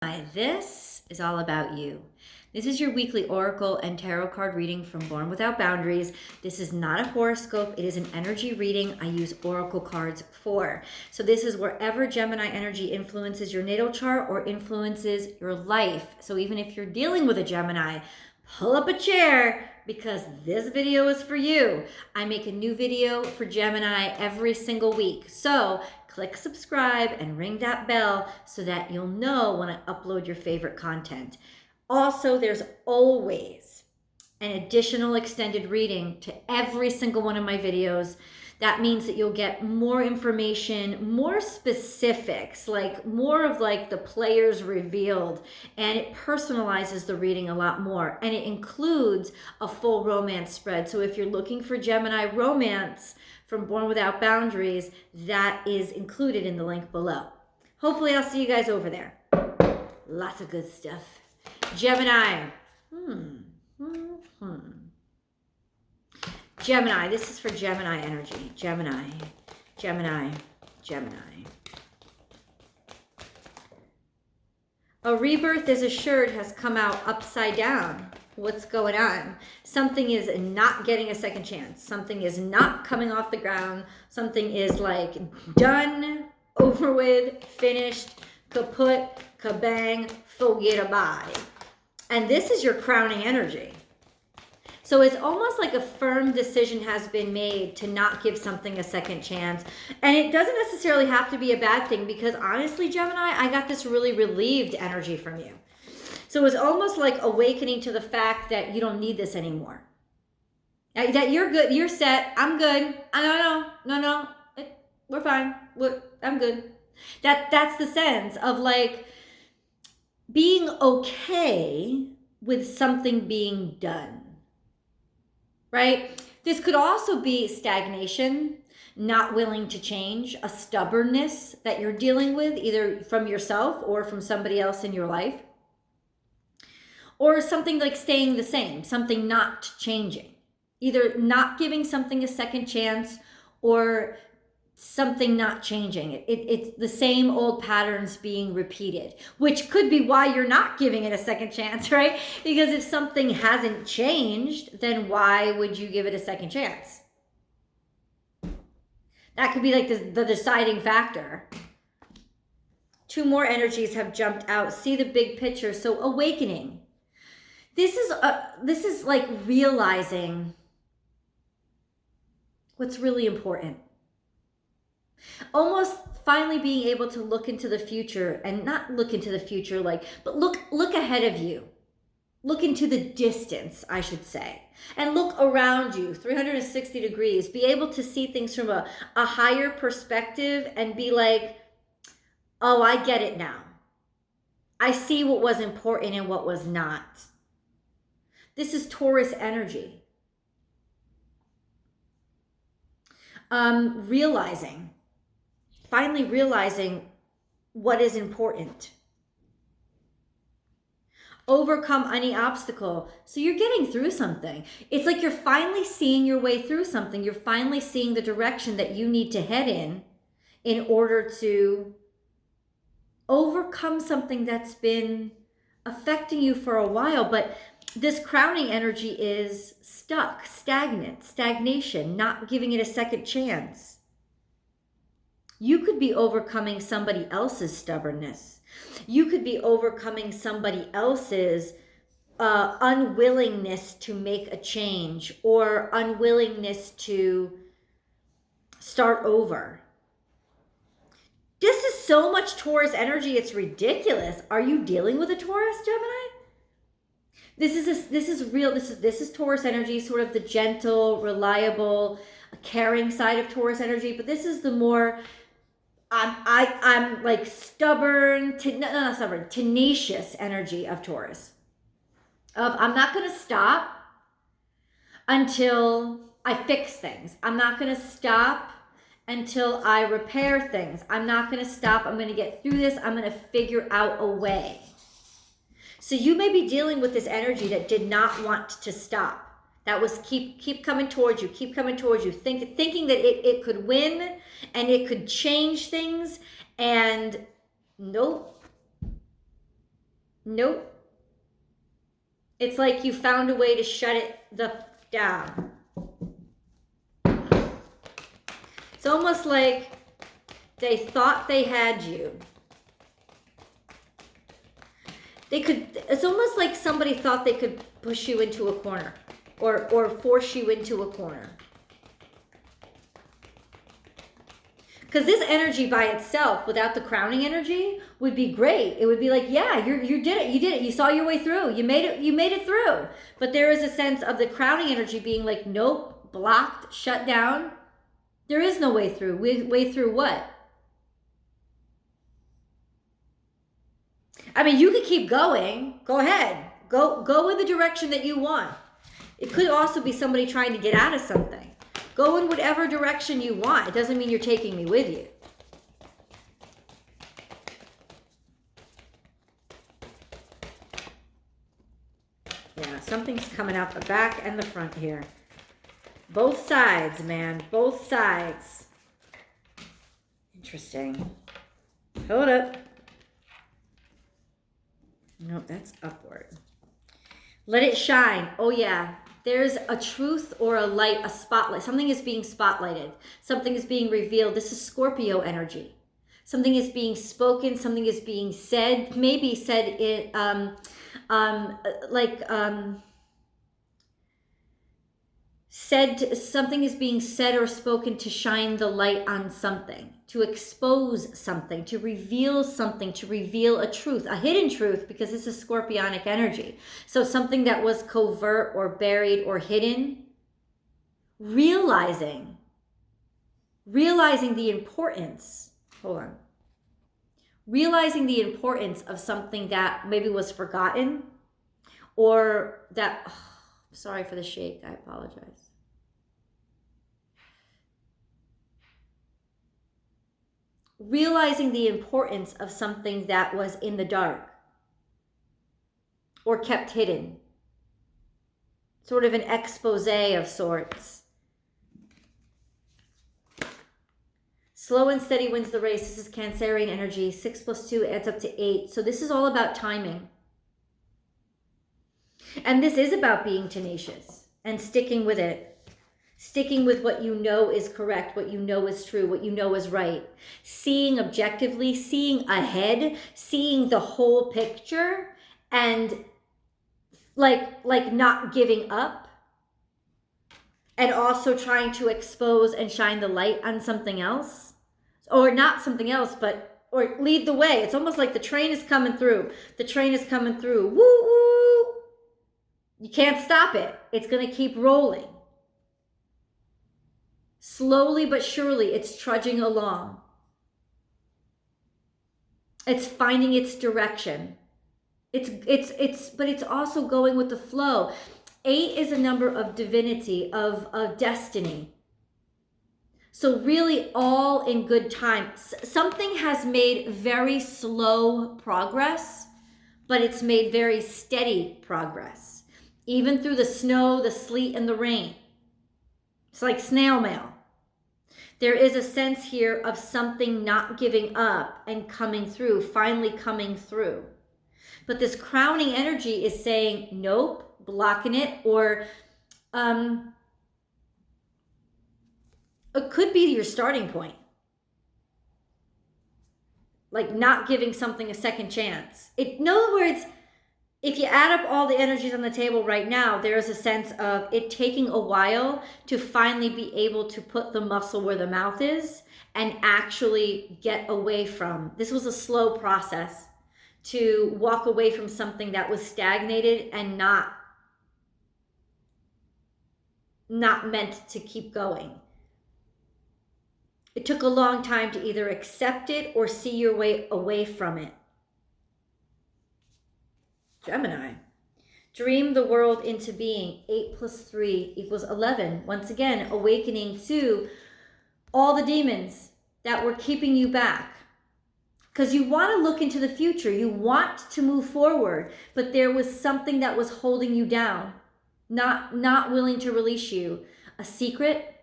Hi, this is all about you. This is your weekly oracle and tarot card reading from Born Without Boundaries. This is not a horoscope. It is an energy reading I use oracle cards for. So this is wherever Gemini energy influences your natal chart or influences your life. So even if you're dealing with a Gemini, pull up a chair because this video is for you. I make a new video for Gemini every single week. So click subscribe and ring that bell so that you'll know when I upload your favorite content. Also, there's always an additional extended reading to every single one of my videos. That means that you'll get more information, more specifics, like more of like the players revealed, and it personalizes the reading a lot more. And it includes a full romance spread. So if you're looking for Gemini romance from Born Without Boundaries, that is included in the link below. Hopefully I'll see you guys over there. Lots of good stuff. Gemini. Gemini, this is for Gemini energy. Gemini. A rebirth is assured has come out upside down. What's going on? Something is not getting a second chance. Something is not coming off the ground. Something is like done, over with, finished, kaput, kabang, forget about it. And this is your crowning energy. So it's almost like a firm decision has been made to not give something a second chance. And it doesn't necessarily have to be a bad thing because honestly, Gemini, I got this really relieved energy from you. So it's almost like awakening to the fact that you don't need this anymore. That you're good, you're set, I'm good. No, we're fine. I'm good. That's the sense of like being okay with something being done. Right? This could also be stagnation, not willing to change, a stubbornness that you're dealing with, either from yourself or from somebody else in your life. Or something like staying the same, something not changing. Either not giving something a second chance or something not changing. It's the same old patterns being repeated, which could be why you're not giving it a second chance, right? Because if something hasn't changed, then why would you give it a second chance? That could be like the deciding factor. Two more energies have jumped out. See the big picture. So awakening. This is like realizing what's really important. Almost finally being able to look into the future, and not look into the future but look ahead of you. Look into the distance, I should say. And look around you, 360 degrees. Be able to see things from a higher perspective and be like, oh, I get it now. I see what was important and what was not. This is Taurus energy. Finally realizing what is important. Overcome any obstacle. So you're getting through something. It's like you're finally seeing your way through something. You're finally seeing the direction that you need to head in order to overcome something that's been affecting you for a while. But this crowning energy is stuck, stagnant, stagnation, not giving it a second chance. You could be overcoming somebody else's stubbornness. You could be overcoming somebody else's unwillingness to make a change or unwillingness to start over. This is so much Taurus energy, it's ridiculous. Are you dealing with a Taurus, Gemini? This is real. This is Taurus energy, sort of the gentle, reliable, caring side of Taurus energy. But this is the more I'm like stubborn, not stubborn, tenacious energy of Taurus. I'm not going to stop until I fix things. I'm not going to stop until I repair things. I'm not going to stop. I'm going to get through this. I'm going to figure out a way. So you may be dealing with this energy that did not want to stop. That was keep coming towards you, thinking that it could win and it could change things. And nope. Nope. It's like you found a way to shut it down. It's almost like they thought they had you. It's almost like somebody thought they could push you into a corner or force you into a corner. Because this energy by itself, without the crowning energy, would be great. It would be like, yeah, you did it. You saw your way through. You made it through. But there is a sense of the crowning energy being like, nope, blocked, shut down. There is no way through. Way through what? I mean, you could keep going. Go ahead. Go in the direction that you want. It could also be somebody trying to get out of something. Go in whatever direction you want. It doesn't mean you're taking me with you. Yeah, something's coming out the back and the front here. Both sides, man. Both sides. Interesting. Hold up. No, that's upward. Let it shine. Oh, yeah. There's a truth or a light, a spotlight. Something is being spotlighted. Something is being revealed. This is Scorpio energy. Something is being spoken. Something is being said. Maybe said it, something is being said or spoken to shine the light on something, to expose something, to reveal something, to reveal a truth, a hidden truth, because this is scorpionic energy. So something that was covert or buried or hidden, realizing the importance, realizing the importance of something that maybe was forgotten or that, sorry for the shake, I apologize. Realizing the importance of something that was in the dark or kept hidden. Sort of an expose of sorts. Slow and steady wins the race. This is Cancerian energy. 6 + 2 adds up to 8. So this is all about timing. And this is about being tenacious and sticking with it. Sticking with what you know is correct, what you know is true, what you know is right. Seeing objectively, seeing ahead, seeing the whole picture, and like not giving up. And also trying to expose and shine the light on something else. Or not something else, but or lead the way. It's almost like the train is coming through. The train is coming through. Woo woo! You can't stop it. It's going to keep rolling. Slowly but surely, it's trudging along. It's finding its direction. But it's also going with the flow. 8 is a number of divinity, of destiny. So really all in good time. Something has made very slow progress, but it's made very steady progress. Even through the snow, the sleet, and the rain. It's like snail mail. There is a sense here of something not giving up and coming through, finally coming through. But this crowning energy is saying, nope, blocking it, or it could be your starting point. Like not giving something a second chance. In other words, if you add up all the energies on the table right now, there is a sense of it taking a while to finally be able to put the muscle where the mouth is and actually get away from. This was a slow process to walk away from something that was stagnated and not meant to keep going. It took a long time to either accept it or see your way away from it. Gemini. Dream the world into being. 8 + 3 = 11. Once again, awakening to all the demons that were keeping you back. Because you want to look into the future. You want to move forward. But there was something that was holding you down. Not willing to release you. A secret.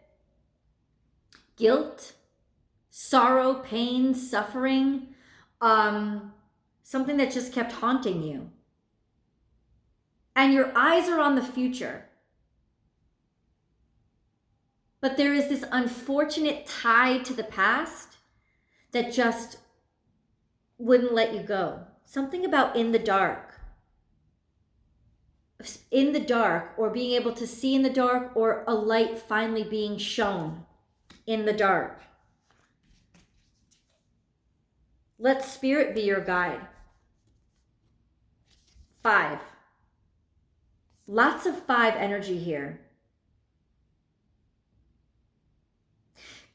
Guilt. Sorrow, pain, suffering. something that just kept haunting you. And your eyes are on the future. But there is this unfortunate tie to the past that just wouldn't let you go. Something about in the dark, or being able to see in the dark, or a light finally being shown in the dark. Let spirit be your guide. 5. Lots of 5 energy here.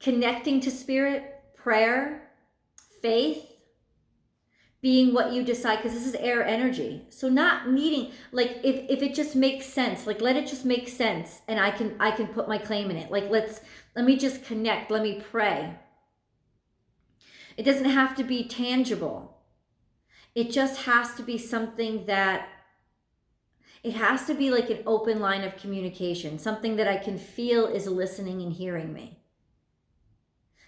Connecting to spirit, prayer, faith, being what you decide, because this is air energy. So not needing, like, if it just makes sense, like, let it just make sense, and I can put my claim in it. Like, let me just connect, let me pray. It doesn't have to be tangible. It just has to be something that, it has to be like an open line of communication, something that I can feel is listening and hearing me.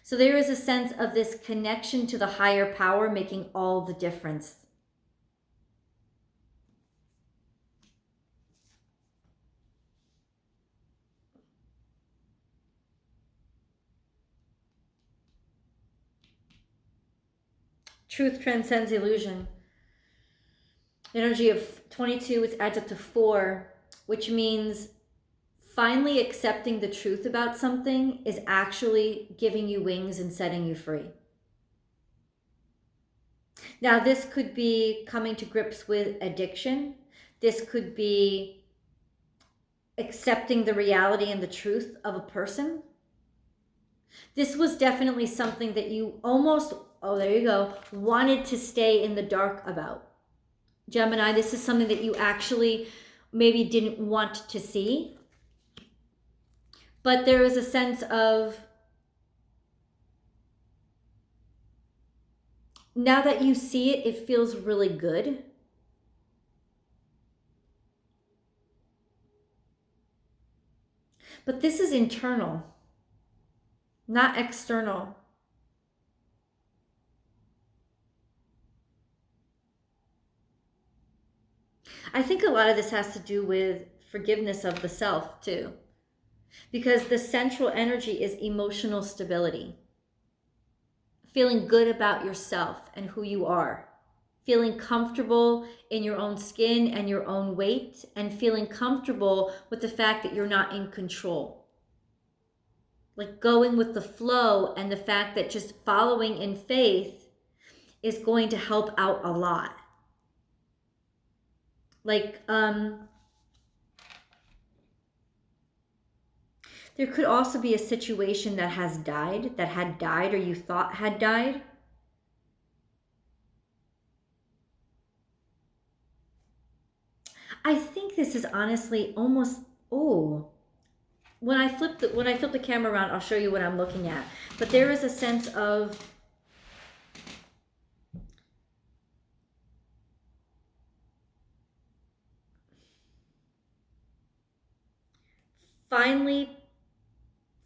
So there is a sense of this connection to the higher power making all the difference. Truth transcends illusion. Energy of 22, it adds up to 4, which means finally accepting the truth about something is actually giving you wings and setting you free. Now, this could be coming to grips with addiction. This could be accepting the reality and the truth of a person. This was definitely something that you almost, wanted to stay in the dark about. Gemini, this is something that you actually maybe didn't want to see. But there is a sense of, now that you see it, it feels really good. But this is internal, not external. I think a lot of this has to do with forgiveness of the self too, because the central energy is emotional stability. Feeling good about yourself and who you are. Feeling comfortable in your own skin and your own weight, and feeling comfortable with the fact that you're not in control. Like going with the flow, and the fact that just following in faith is going to help out a lot. Like, there could also be a situation that had died, or you thought had died. I think this is honestly almost, when I flip the camera around, I'll show you what I'm looking at. But there is a sense of finally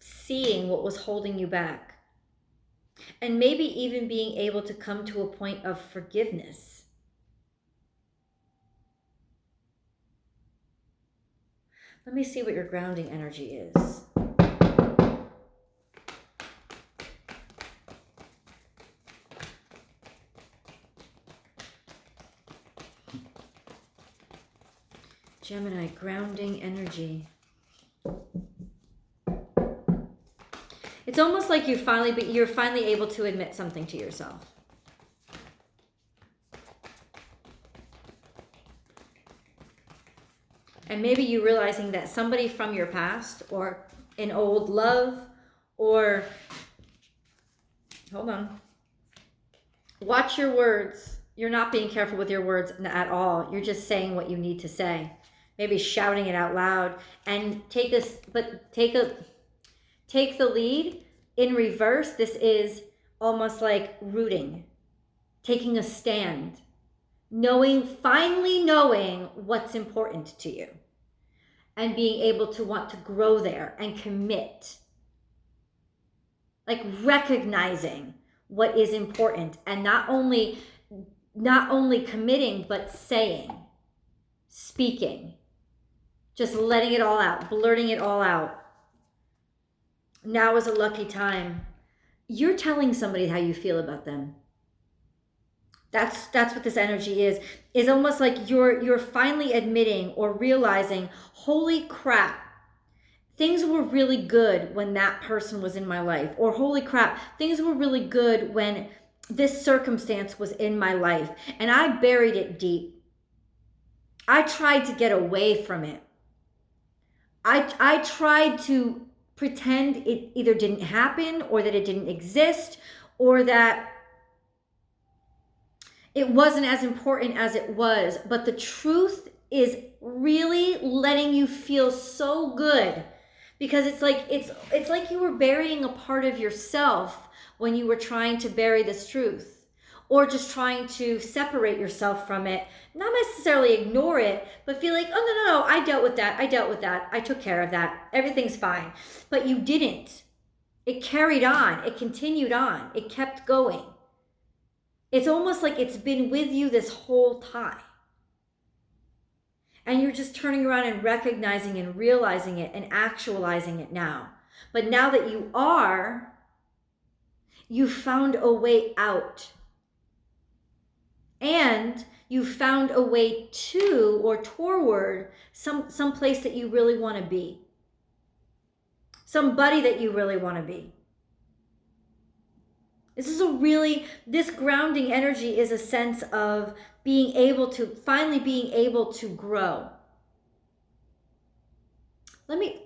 seeing what was holding you back, and maybe even being able to come to a point of forgiveness. Let me see what your grounding energy is. Gemini, grounding energy. It's almost like you're finally able to admit something to yourself. And maybe you realizing that somebody from your past, or an old love, or, hold on. Watch your words. You're not being careful with your words at all. You're just saying what you need to say. Maybe shouting it out loud, and take the lead in reverse. This is almost like rooting, taking a stand, finally knowing what's important to you, and being able to want to grow there and commit. Like recognizing what is important, and not only not only committing, but saying, speaking, just letting it all out, blurting it all out. Now is a lucky time. You're telling somebody how you feel about them. That's what this energy is. It's almost like you're finally admitting or realizing, holy crap, things were really good when that person was in my life. Or holy crap, things were really good when this circumstance was in my life. And I buried it deep. I tried to get away from it. I tried to pretend it either didn't happen or that it didn't exist or that it wasn't as important as it was. But the truth is really letting you feel so good, because it's like you were burying a part of yourself when you were trying to bury this truth, or just trying to separate yourself from it. Not necessarily ignore it, but feel like, oh, no, I dealt with that. I took care of that. Everything's fine. But you didn't. It carried on. It continued on. It kept going. It's almost like it's been with you this whole time. And you're just turning around and recognizing and realizing it and actualizing it now. But now that you are, you found a way out. And you found a way to or toward some place that you really want to be. Somebody that you really want to be. This grounding energy is a sense of finally being able to grow. Let me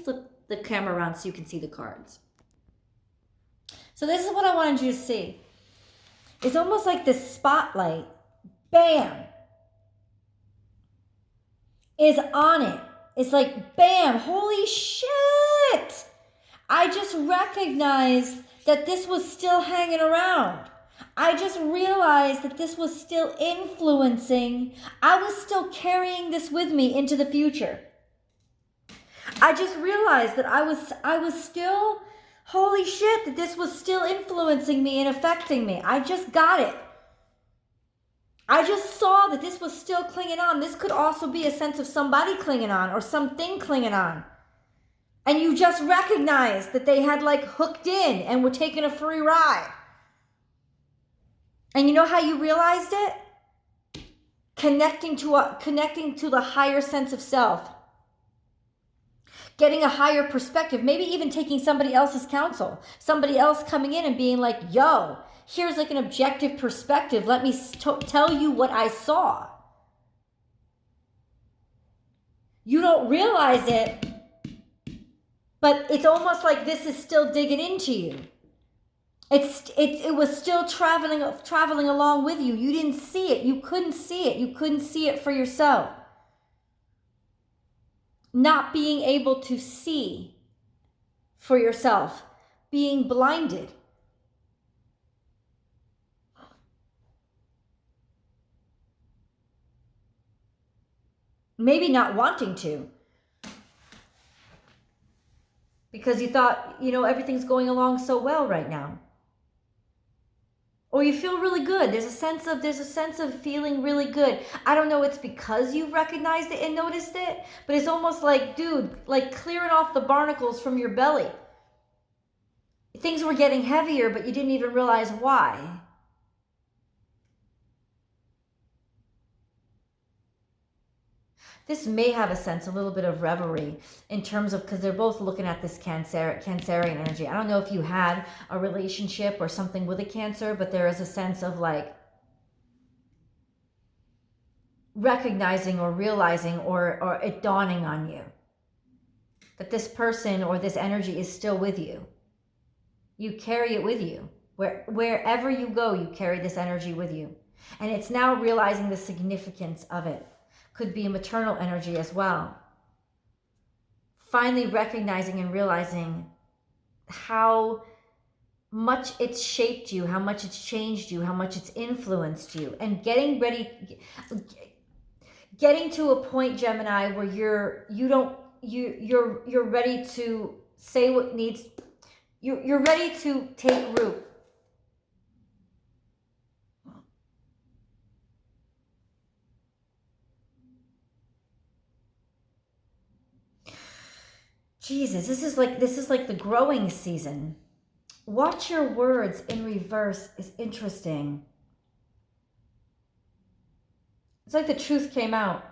flip the camera around so you can see the cards. So this is what I wanted you to see. It's almost like this spotlight, bam, is on it. It's like, bam, holy shit. I just recognized that this was still hanging around. I just realized that this was still influencing. I was still carrying this with me into the future. I just realized that I was still, holy shit, that this was still influencing me and affecting me. I just got it. I just saw that this was still clinging on. This could also be a sense of somebody clinging on or something clinging on. And you just recognized that they had like hooked in and were taking a free ride. And you know how you realized it? Connecting to the higher sense of self. Getting a higher perspective, maybe even taking somebody else's counsel. Somebody else coming in and being like, yo, here's like an objective perspective. Let me tell you what I saw. You don't realize it, but it's almost like this is still digging into you. It was still traveling along with you. You didn't see it. You couldn't see it. You couldn't see it for yourself. Not being able to see for yourself. Being blinded. Maybe not wanting to. Because you thought, everything's going along so well right now. Or you feel really good. There's a sense of feeling really good. I don't know, it's because you've recognized it and noticed it, but it's almost like, dude, like clearing off the barnacles from your belly. Things were getting heavier, but you didn't even realize why. This may have a little bit of reverie in terms of, because they're both looking at this Cancerian energy. I don't know if you had a relationship or something with a Cancer, but there is a sense of like recognizing or realizing or it dawning on you that this person or this energy is still with you. You carry it with you. Wherever you go, you carry this energy with you. And it's now realizing the significance of it. Could be a maternal energy as well. Finally recognizing and realizing how much it's shaped you, how much it's changed you, how much it's influenced you, and getting to a point, Gemini, where you're ready to say what needs. You're ready to take root. Jesus, this is like the growing season. Watch your words in reverse is interesting. It's like the truth came out.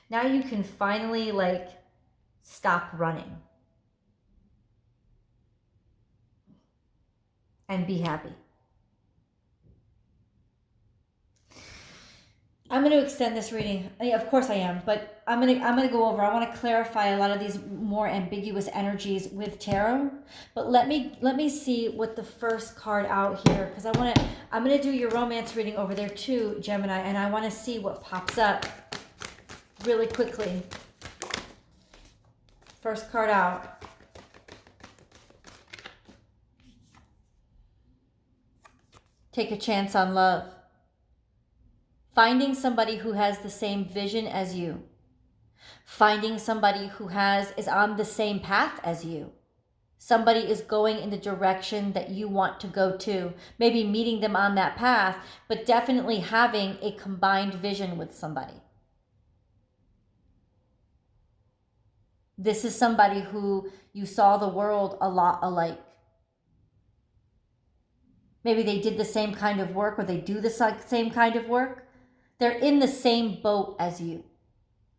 Now you can finally like stop running and be happy. I'm going to extend this reading. Of course I am, but I'm going to go over. I want to clarify a lot of these more ambiguous energies with tarot. But let me see what the first card out here, because I'm going to do your romance reading over there too, Gemini, and I want to see what pops up really quickly. First card out. Take a chance on love. Finding somebody who has the same vision as you. Finding somebody who is on the same path as you. Somebody is going in the direction that you want to go to. Maybe meeting them on that path, but definitely having a combined vision with somebody. This is somebody who you saw the world a lot alike. Maybe they did the same kind of work, or they do the same kind of work. They're in the same boat as you.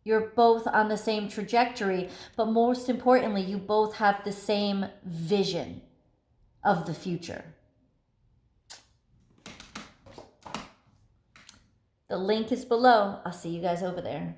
You're both on the same trajectory, but most importantly, you both have the same vision of the future. The link is below. I'll see you guys over there.